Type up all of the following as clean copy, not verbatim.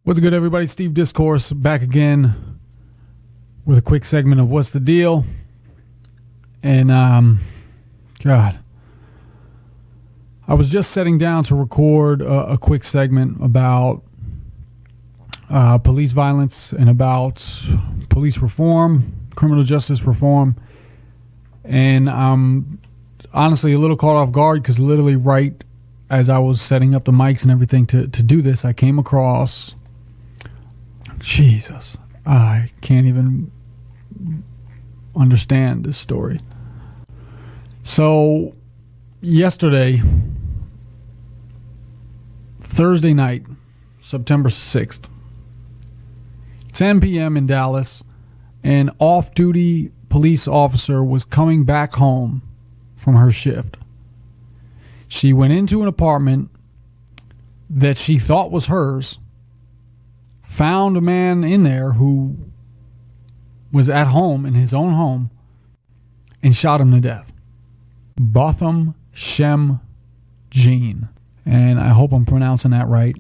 What's good, everybody? Steve Discourse back again with a quick segment of What's the Deal? And, God, I was just sitting down to record a quick segment about police violence and about police reform, criminal justice reform. And I'm honestly a little caught off guard because literally right as I was setting up the mics and everything to do this, I came across... Jesus, I can't even understand this story. So, yesterday, Thursday night, September 6th, 10 p.m. in Dallas, an off-duty police officer was coming back home from her shift. She went into an apartment that she thought was hers, found a man in there who was at home, in his own home, and shot him to death. Bothom, Shem, Jean. And I hope I'm pronouncing that right.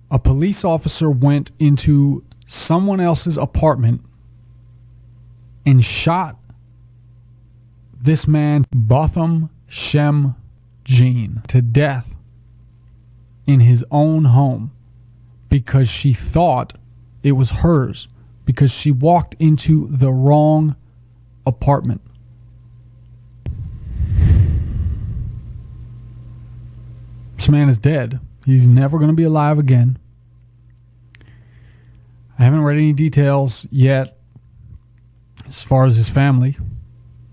A police officer went into someone else's apartment and shot this man, Bothom, Shem, Jean, to death in his own home. Because she thought it was hers. Because she walked into the wrong apartment. This man is dead. He's never going to be alive again. I haven't read any details yet as far as his family.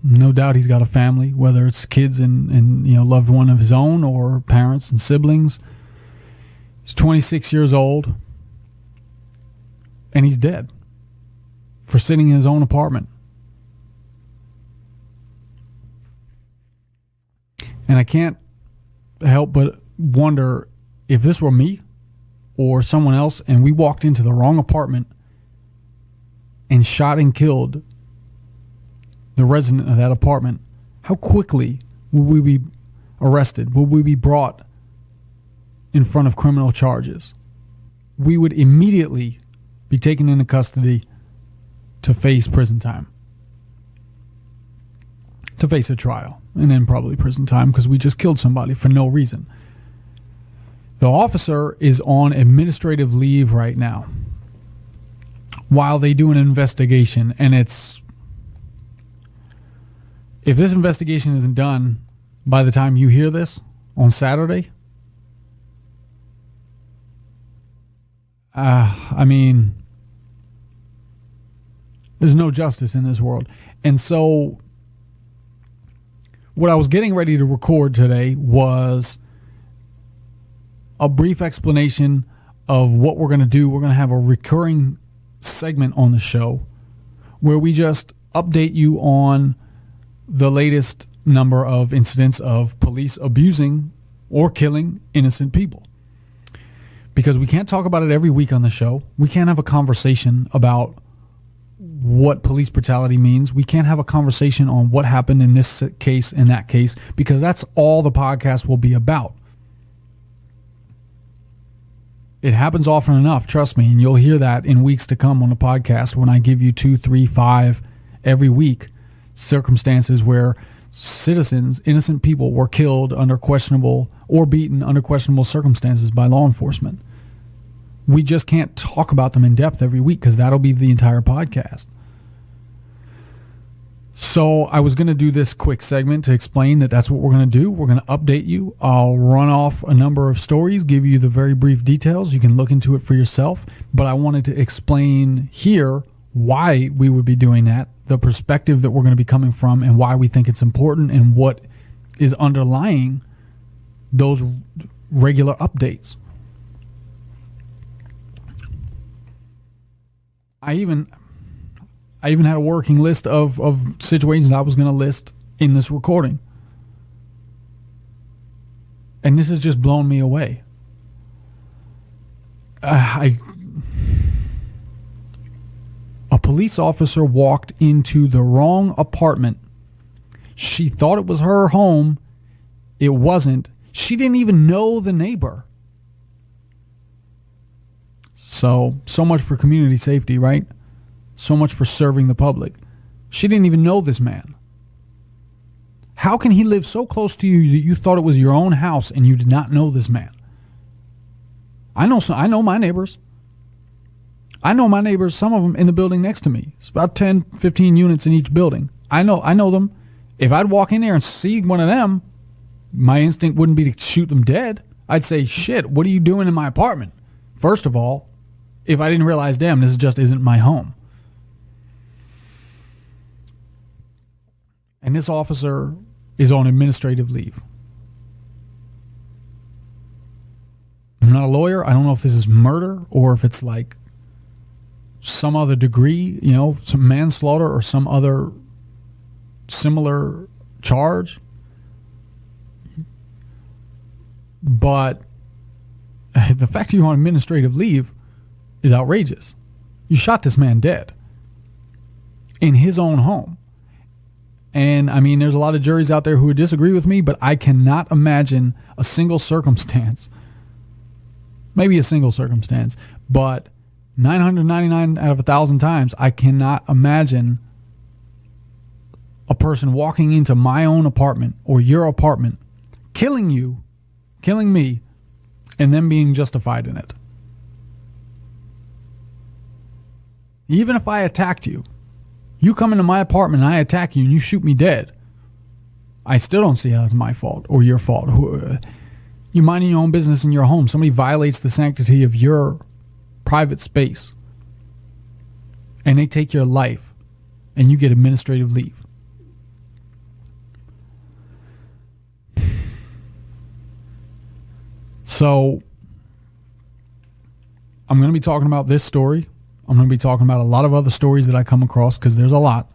No doubt he's got a family, whether it's kids and loved one of his own or parents and siblings. He's 26 years old, and he's dead for sitting in his own apartment. And I can't help but wonder if this were me or someone else, and we walked into the wrong apartment and shot and killed the resident of that apartment, how quickly would we be arrested? Would we be brought in front of criminal charges? We would immediately be taken into custody to face prison time. To face a trial, and then probably prison time because we just killed somebody for no reason. The officer is on administrative leave right now while they do an investigation, and if this investigation isn't done by the time you hear this on Saturday, there's no justice in this world. And so what I was getting ready to record today was a brief explanation of what we're going to do. We're going to have a recurring segment on the show where we just update you on the latest number of incidents of police abusing or killing innocent people. Because we can't talk about it every week on the show. We can't have a conversation about what police brutality means. We can't have a conversation on what happened in this case and that case, because that's all the podcast will be about. It happens often enough, trust me, and you'll hear that in weeks to come on the podcast when I give you 2, 3, 5 every week circumstances where citizens, innocent people, were killed under questionable or beaten under questionable circumstances by law enforcement. We just can't talk about them in depth every week because that'll be the entire podcast. So I was going to do this quick segment to explain that that's what we're going to do. We're going to update you. I'll run off a number of stories, give you the very brief details. You can look into it for yourself. But I wanted to explain here why we would be doing that, the perspective that we're going to be coming from, and why we think it's important and what is underlying those regular updates. I even had a working list of situations I was going to list in this recording. And this has just blown me away. A police officer walked into the wrong apartment. She thought it was her home. It wasn't. She didn't even know the neighbor. So much for community safety, right? So much for serving the public. She didn't even know this man. How can he live so close to you that you thought it was your own house and you did not know this man? I know my neighbors. I know my neighbors, some of them in the building next to me. It's about 10, 15 units in each building. I know them. If I'd walk in there and see one of them, my instinct wouldn't be to shoot them dead. I'd say, shit, what are you doing in my apartment? First of all, if I didn't realize, damn, this just isn't my home. And this officer is on administrative leave. I'm not a lawyer. I don't know if this is murder or if it's like some other degree, some manslaughter or some other similar charge. But the fact that you're on administrative leave is outrageous. You shot this man dead in his own home. And I mean, there's a lot of juries out there who would disagree with me, but I cannot imagine a single circumstance, maybe a single circumstance, but 999 out of 1,000 times, I cannot imagine a person walking into my own apartment or your apartment, killing you, killing me, and then being justified in it. Even if I attacked you, you come into my apartment and I attack you and you shoot me dead, I still don't see how it's my fault or your fault. You're minding your own business in your home. Somebody violates the sanctity of your private space and they take your life and you get administrative leave. So I'm going to be talking about this story. I'm going to be talking about a lot of other stories that I come across because there's a lot.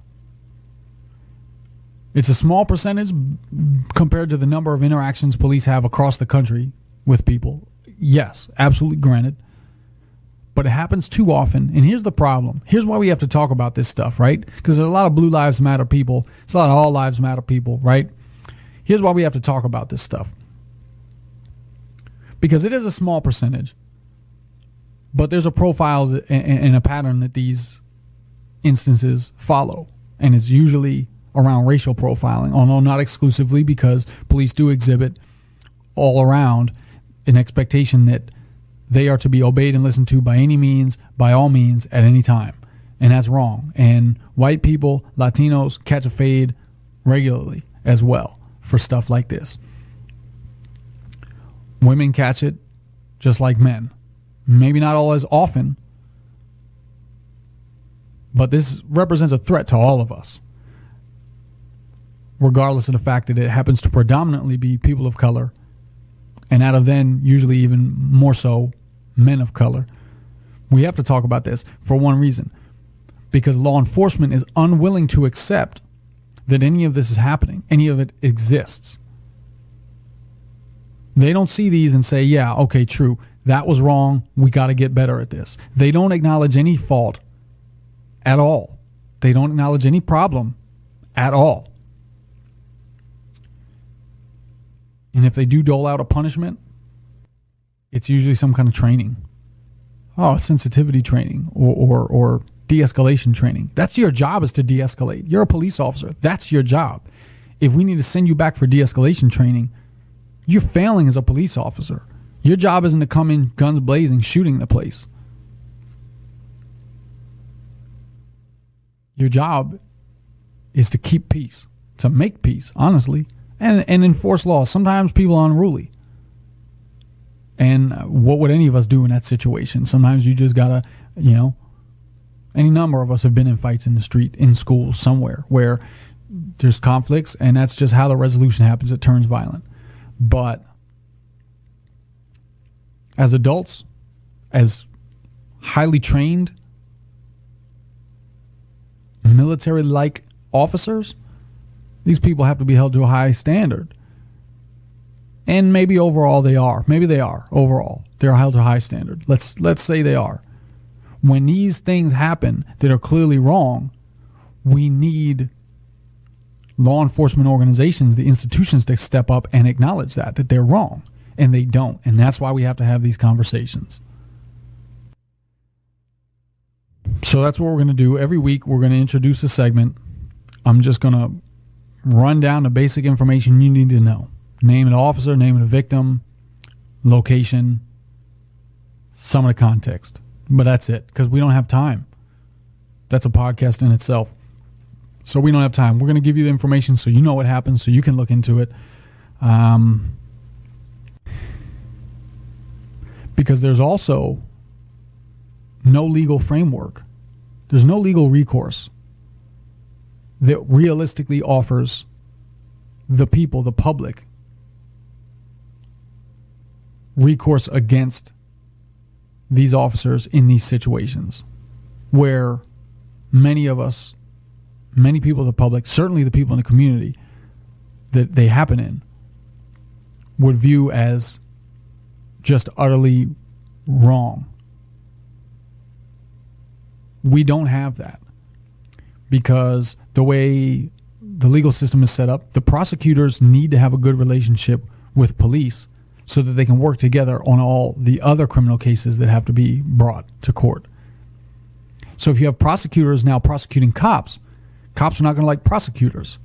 It's a small percentage compared to the number of interactions police have across the country with people. Yes, absolutely granted. But it happens too often. And here's the problem. Here's why we have to talk about this stuff, right? Because there's a lot of Blue Lives Matter people. There's a lot of All Lives Matter people, right? Here's why we have to talk about this stuff. Because it is a small percentage. But there's a profile and a pattern that these instances follow. And it's usually around racial profiling, although not exclusively, because police do exhibit all around an expectation that they are to be obeyed and listened to by any means, by all means, at any time. And that's wrong. And white people, Latinos, catch a fade regularly as well for stuff like this. Women catch it just like men. Maybe not all as often, but this represents a threat to all of us, regardless of the fact that it happens to predominantly be people of color, and out of then, usually even more so, men of color. We have to talk about this for one reason, because law enforcement is unwilling to accept that any of this is happening, any of it exists. They don't see these and say, yeah, okay, true. That was wrong. We got to get better at this. They don't acknowledge any fault at all. They don't acknowledge any problem at all. And if they do dole out a punishment, it's usually some kind of training. Oh, sensitivity training or de-escalation training. That's your job, is to de-escalate. You're a police officer. That's your job. If we need to send you back for de-escalation training, you're failing as a police officer. Your job isn't to come in guns blazing, shooting the place. Your job is to keep peace, to make peace, honestly, and enforce laws. Sometimes people are unruly. And what would any of us do in that situation? Sometimes you just gotta, any number of us have been in fights in the street, in school, somewhere, where there's conflicts, and that's just how the resolution happens. It turns violent. But as adults, as highly trained, military-like officers, these people have to be held to a high standard. And maybe overall they are. Maybe they are overall. They're held to a high standard. Let's say they are. When these things happen that are clearly wrong, we need law enforcement organizations, the institutions, to step up and acknowledge that they're wrong. And they don't. And that's why we have to have these conversations. So that's what we're going to do. Every week, we're going to introduce a segment. I'm just going to run down the basic information you need to know. Name of the officer, name of the victim, location, some of the context. But that's it, because we don't have time. That's a podcast in itself. So we don't have time. We're going to give you the information so you know what happened, so you can look into it. Because there's also no legal framework. There's no legal recourse that realistically offers the people, the public, recourse against these officers in these situations where many of us, many people in the public, certainly the people in the community that they happen in, would view as just utterly wrong. We don't have that because the way the legal system is set up, the prosecutors need to have a good relationship with police so that they can work together on all the other criminal cases that have to be brought to court. So if you have prosecutors now prosecuting cops, cops are not going to like prosecutors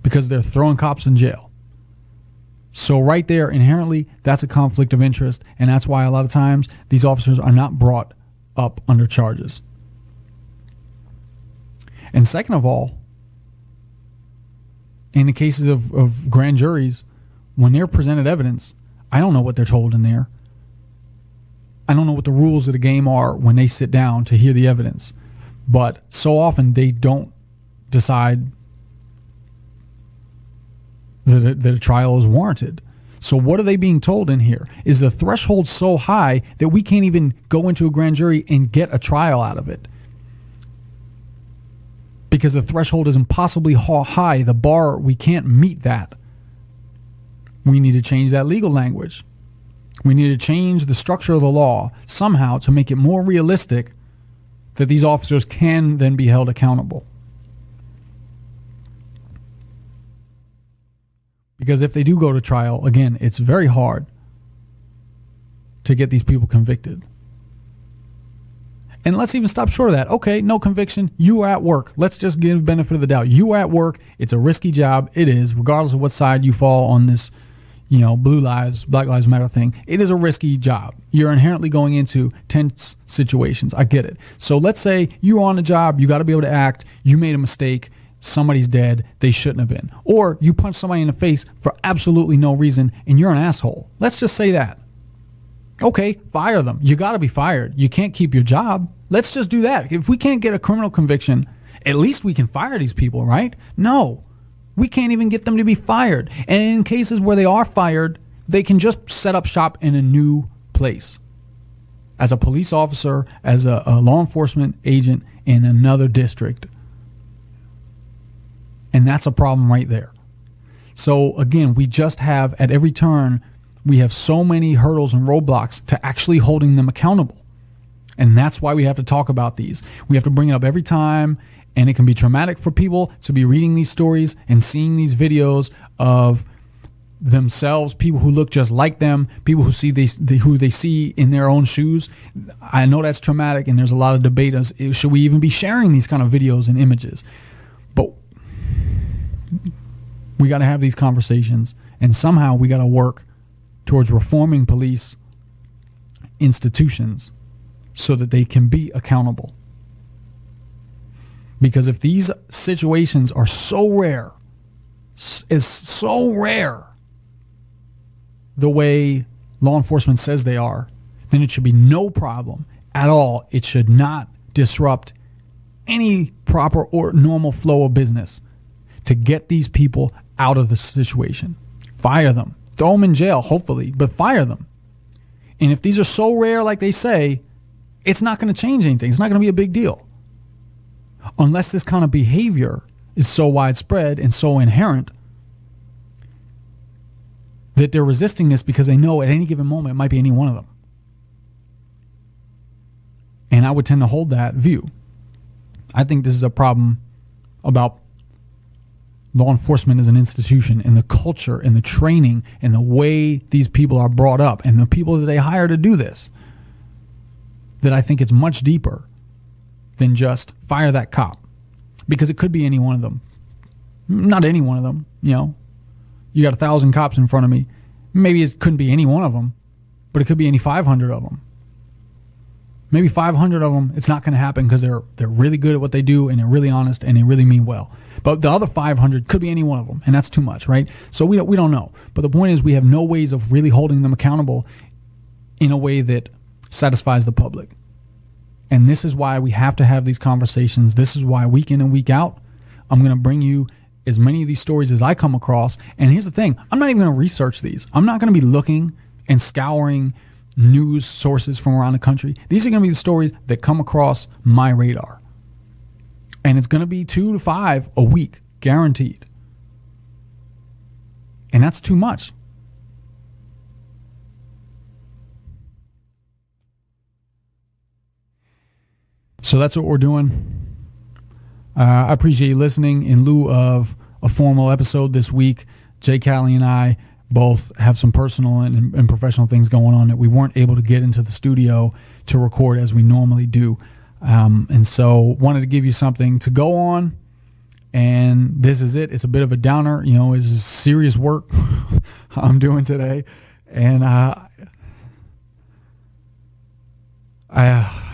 because they're throwing cops in jail. So right there, inherently, that's a conflict of interest, and that's why a lot of times these officers are not brought up under charges. And second of all, in the cases of grand juries, when they're presented evidence, I don't know what they're told in there. I don't know what the rules of the game are when they sit down to hear the evidence. But so often they don't decide that a trial is warranted. So what are they being told in here? Is the threshold so high that we can't even go into a grand jury and get a trial out of it? Because the threshold is impossibly high. The bar, we can't meet that. We need to change that legal language. We need to change the structure of the law somehow to make it more realistic that these officers can then be held accountable. Because if they do go to trial, again, it's very hard to get these people convicted. And let's even stop short of that. Okay, no conviction. You are at work. Let's just give the benefit of the doubt. You are at work. It's a risky job. It is, regardless of what side you fall on this, blue lives, Black Lives Matter thing. It is a risky job. You're inherently going into tense situations. I get it. So let's say you're on the job. You got to be able to act. You made a mistake. Somebody's dead. They shouldn't have been. Or you punch somebody in the face for absolutely no reason and you're an asshole. Let's just say that. Okay, fire them. You got to be fired. You can't keep your job. Let's just do that. If we can't get a criminal conviction, at least we can fire these people, right? No, we can't even get them to be fired. And in cases where they are fired, they can just set up shop in a new place. As a police officer, as a law enforcement agent in another district. And that's a problem right there. So again, we just have at every turn, we have so many hurdles and roadblocks to actually holding them accountable. And that's why we have to talk about these. We have to bring it up every time. And it can be traumatic for people to be reading these stories and seeing these videos of themselves, people who look just like them, people who see who they see in their own shoes. I know that's traumatic, and there's a lot of debate as should we even be sharing these kind of videos and images. But we got to have these conversations, and somehow we got to work towards reforming police institutions so that they can be accountable. Because if these situations are so rare, is so rare the way law enforcement says they are, then it should be no problem at all. It should not disrupt any proper or normal flow of business to get these people out of the situation. Fire them. Throw them in jail, hopefully, but fire them. And if these are so rare like they say, it's not going to change anything. It's not going to be a big deal. Unless this kind of behavior is so widespread and so inherent that they're resisting this because they know at any given moment it might be any one of them. And I would tend to hold that view. I think this is a problem about law enforcement as an institution and the culture and the training and the way these people are brought up and the people that they hire to do this, that I think it's much deeper than just fire that cop, because it could be any one of them. Not any one of them, You got 1,000 cops in front of me. Maybe it couldn't be any one of them, but it could be any 500 of them. Maybe 500 of them, it's not going to happen because they're really good at what they do and they're really honest and they really mean well. But the other 500 could be any one of them, and that's too much, right? So we don't know. But the point is, we have no ways of really holding them accountable in a way that satisfies the public. And this is why we have to have these conversations. This is why week in and week out, I'm going to bring you as many of these stories as I come across. And here's the thing, I'm not even going to research these. I'm not going to be looking and scouring news sources from around the country. These are going to be the stories that come across my radar. And it's going to be 2 to 5 a week, guaranteed. And that's too much. So that's what we're doing. I appreciate you listening. In lieu of a formal episode this week, Jay Calli and I both have some personal and professional things going on that we weren't able to get into the studio to record as we normally do. And so wanted to give you something to go on. And this is it. It's a bit of a downer. It's serious work I'm doing today. And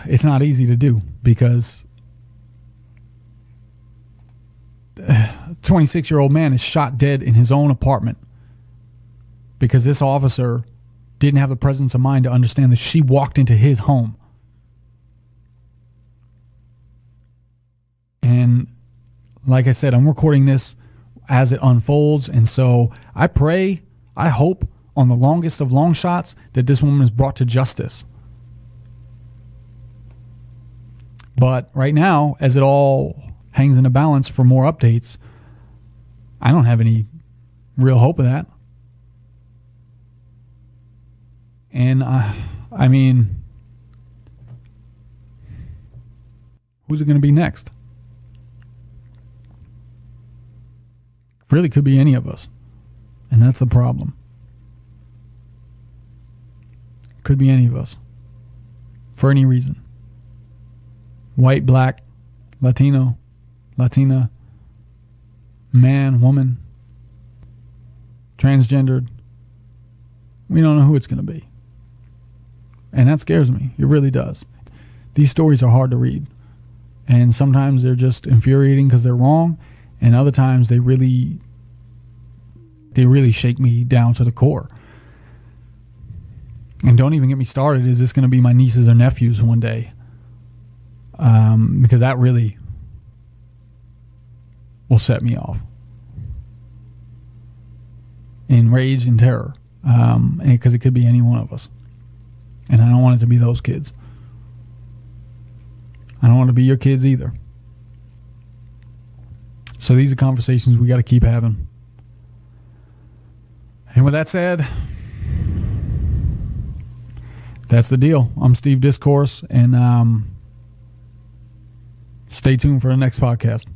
it's not easy to do because a 26-year-old man is shot dead in his own apartment because this officer didn't have the presence of mind to understand that she walked into his home. And like I said, I'm recording this as it unfolds. And so I pray, I hope on the longest of long shots that this woman is brought to justice. But right now, as it all hangs in the balance for more updates, I don't have any real hope of that. And I mean, who's it going to be next? Really could be any of us. And that's the problem. Could be any of us. For any reason. White, black, Latino, Latina, man, woman, transgendered. We don't know who it's going to be. And that scares me. It really does. These stories are hard to read. And sometimes they're just infuriating because they're wrong. And other times they really shake me down to the core. And don't even get me started. Is this going to be my nieces or nephews one day? Because that really will set me off in rage and terror. Because it could be any one of us. And I don't want it to be those kids. I don't want it to be your kids either. So these are conversations we got to keep having. And with that said, that's the deal. I'm Steve Discourse, and stay tuned for the next podcast.